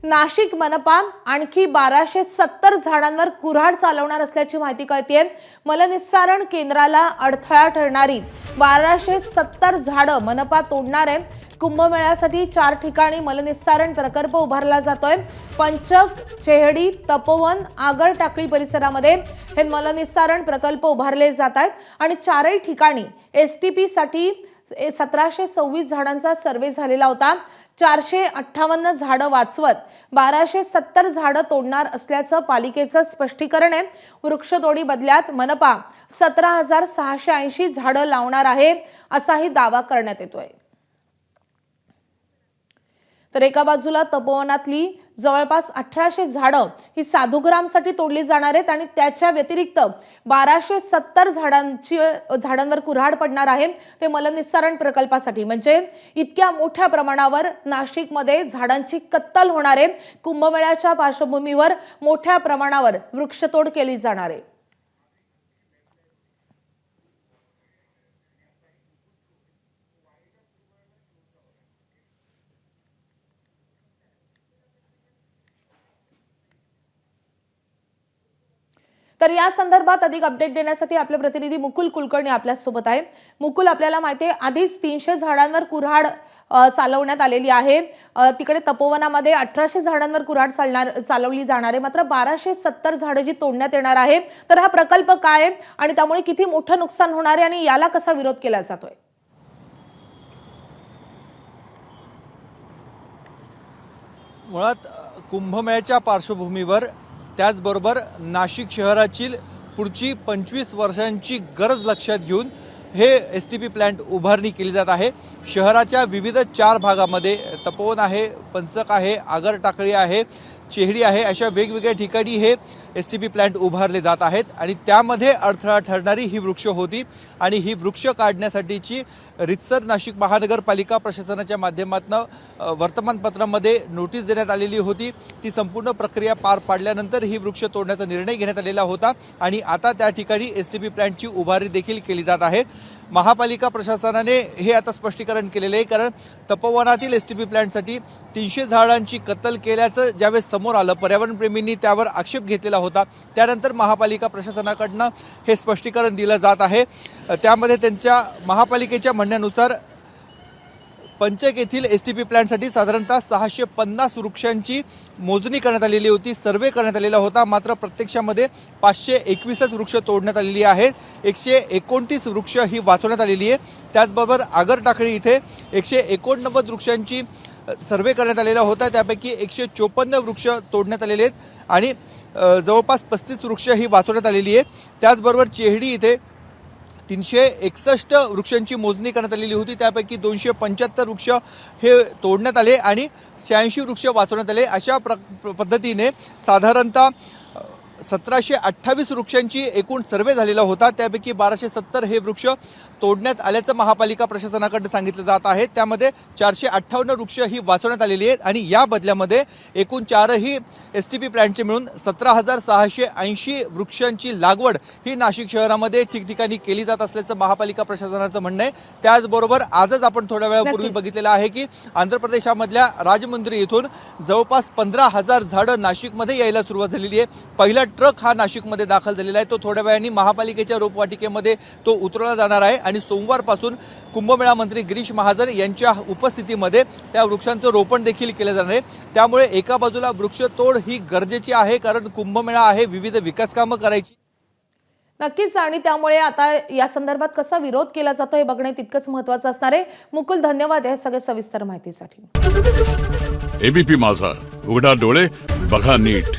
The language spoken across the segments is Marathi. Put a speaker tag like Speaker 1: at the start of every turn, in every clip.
Speaker 1: नाशिक मनपा आणखी 1270 झाडांवर कुऱ्हाड चालवणार असल्याची माहिती कळतेय। मलनिस्सारण केंद्राला अडथळा ठरणारी 1270 झाडं मनपा तोडणार आहे। कुंभमेळ्यासाठी 4 ठिकाणी मलनिस्सारण प्रकल्प उभारला जातोय। पंचक, चेहडी, तपोवन, आगर टाकळी परिसरामध्ये हे मलनिस्सारण प्रकल्प उभारले जात आहेत आणि 4ही ठिकाणी एसटीपी साठी 1726 झाडांचा सर्वे झालेला होता। 458 झाडं वाचवत 1270 झाडं तोडणार असल्याचं पालिकेचं स्पष्टीकरण आहे। वृक्षतोडी बदल्यात मनपा 17,680 झाडं लावणार आहे असाही दावा करण्यात येतोय। तर एका बाजूला तपोवनातली जवळपास 1800 झाडं ही साधुग्रामसाठी तोडली जाणार आहेत आणि त्याच्या व्यतिरिक्त 1270 झाडांवर कुऱ्हाड पडणार आहे ते मलनिस्सारण प्रकल्पासाठी। म्हणजे इतक्या मोठ्या प्रमाणावर नाशिकमध्ये झाडांची कत्तल होणार आहे। कुंभमेळ्याच्या पार्श्वभूमीवर मोठ्या प्रमाणावर वृक्षतोड केली जाणार आहे। तर या संदर्भात अधिक अपडेट देण्यासाठी आपले प्रतिनिधी मुकुल कुलकर्णी आपल्या सोबत आहे। मुकुल, आपल्याला माहिती आहे आधीच 300 झाडांवर कुऱ्हाड चालवण्यात आलेली आहे। तिकडे तपोवनामध्ये 1800 झाडांवर कुऱ्हाड चालवली जाणार आहे। मात्र 1270 झाडं जी तोडण्यात येणार आहे, तर हा प्रकल्प काय आहे आणि त्यामुळे किती मोठं नुकसान होणार आहे आणि याला कसा विरोध केला जातोय?
Speaker 2: मुळात कुंभमेळ्याच्या पार्श्वभूमीवर त्याचबरोबर नाशिक शहराची पुढची 25 वर्षांची गरज लक्षात घेऊन हे एसटीपी प्लांट उभारणी केली जात आहे। शहराच्या विविध 4 भागामध्ये तपोवन आहे, पंचक आहे, आगर टाकळी आहे, चेहडी आहे, अशा वेगवेगळ्या ठिकाणी हे एसटीपी प्लांट उभारले जात आहेत आणि त्यामध्ये अडथळा ठरणारी ही वृक्ष होती आणि ही वृक्ष काढण्यासाठीची रितसर नाशिक महानगरपालिका प्रशासनाच्या माध्यमातून वर्तमानपत्रामध्ये नोटीस देण्यात आलेली होती। ती संपूर्ण प्रक्रिया पार पाडल्यानंतर ही वृक्ष तोडण्याचा निर्णय घेण्यात आलेला होता आणि आता त्या ठिकाणी एसटीपी प्लांटची उभारणी देखील केली जात आहे। महापालिका प्रशासनाने हे आता स्पष्टीकरण केलेले आहे, कारण तपोवनातील एसटीपी प्लांटसाठी 300 झाडांची कत्तल केल्याचं ज्यावेळेस समोर आलं, पर्यावरणप्रेमींनी त्यावर आक्षेप घेतलेला होता। त्यानंतर महापालिका प्रशासनाकडनं हे स्पष्टीकरण दिलं जात आहे। त्यामध्ये त्यांच्या महापालिकेच्या म्हणण्यानुसार पंचक येथील एसटीपी प्लांटसाठी साधारणतः 650 वृक्षांची मोजणी करण्यात आलेली होती, सर्वे करण्यात आलेला होता। मात्र प्रत्यक्षामध्ये 521च वृक्ष तोडण्यात आलेली आहेत, 129 वृक्ष ही वाचवण्यात आलेली आहे। त्याचबरोबर आगर टाकळी इथे 189 वृक्षांची सर्वे करण्यात आलेला होता, त्यापैकी 154 वृक्ष तोडण्यात आलेले आहेत आणि जवळपास 35 वृक्ष ही वाचवण्यात आलेली आहे। त्याचबरोबर चेहडी इथे 361 वृक्षांची मोजणी करण्यात आलेली होती, त्यापैकी 275 वृक्ष हे तोडण्यात आले आणि 86 वृक्ष वाचवण्यात आले। अशा पद्धतीने साधारणतः 1728 वृक्षांची एकूण सर्वे झालेला होता, त्यापैकी 1270 हे वृक्ष तोडण्यात आल्याचं महापालिका प्रशासनाकडे सांगितलं जात आहे। त्यामध्ये 458 वृक्ष ही वाचवण्यात आलेली आहेत आणि या बदल्यामध्ये एकूण 4ही एसटीपी प्लांटचे मिळून 17,680 वृक्षांची लागवड ही नाशिक शहरामध्ये ठिकठिकाणी केली जात असल्याचं महापालिका प्रशासनाचं म्हणणं आहे। त्याचबरोबर आजच आपण थोड्या वेळापूर्वी बघितलेलं आहे की आंध्र प्रदेशामधल्या राजमुंद्री येथून जवळपास 15,000 झाडं नाशिकमध्ये यायला सुरुवात झालेली आहे। पहिला ट्रक हा नाशिकमध्ये दाखल झालेला आहे, तो थोड्या वेळाने महापालिकेच्या रोपवाटिकेमध्ये तो उतरवला जाणार आहे आणि सोमवारपासून कुंभमेळा मंत्री गिरीश महाजन यांच्या उपस्थितीमध्ये त्या वृक्षांचं रोपण देखील केलं जाणार आहे। त्यामुळे एका बाजूला वृक्षतोड ही गरजेची आहे, कारण कुंभमेळा आहे, विविध विकास कामं करायची
Speaker 1: नक्कीच, आणि त्यामुळे आता या संदर्भात कसा विरोध केला जातो हे बघणे तितकंच महत्त्वाचं असणार आहे। मुकुल, धन्यवाद या सगळ्या सविस्तर माहितीसाठी।
Speaker 3: एबीपी माझा, उघडा डोळे बघा नीट।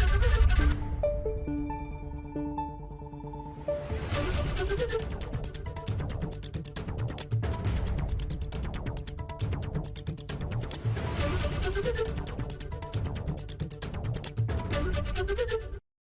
Speaker 1: Thank you.